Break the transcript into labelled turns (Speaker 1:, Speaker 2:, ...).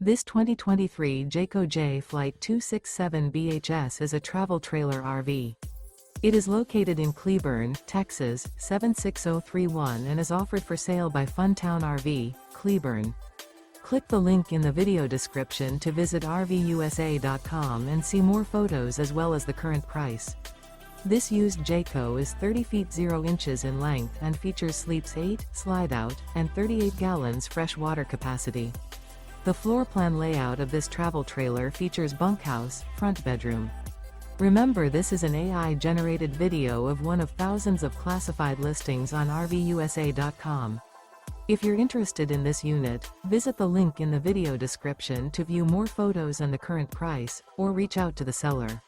Speaker 1: This 2023 Jayco Jay Flight 267 BHS is a travel trailer RV. It is located in Cleburne, Texas, 76031 and is offered for sale by Funtown RV, Cleburne. Click the link in the video description to visit RVUSA.com and see more photos as well as the current price. This used Jayco is 30 feet 0 inches in length and features sleeps 8, Slideout, and 38 gallons fresh water capacity. The floor plan layout of this travel trailer features bunkhouse, front bedroom. Remember, this is an AI-generated video of one of thousands of classified listings on RVUSA.com. If you're interested in this unit, visit the link in the video description to view more photos and the current price, or reach out to the seller.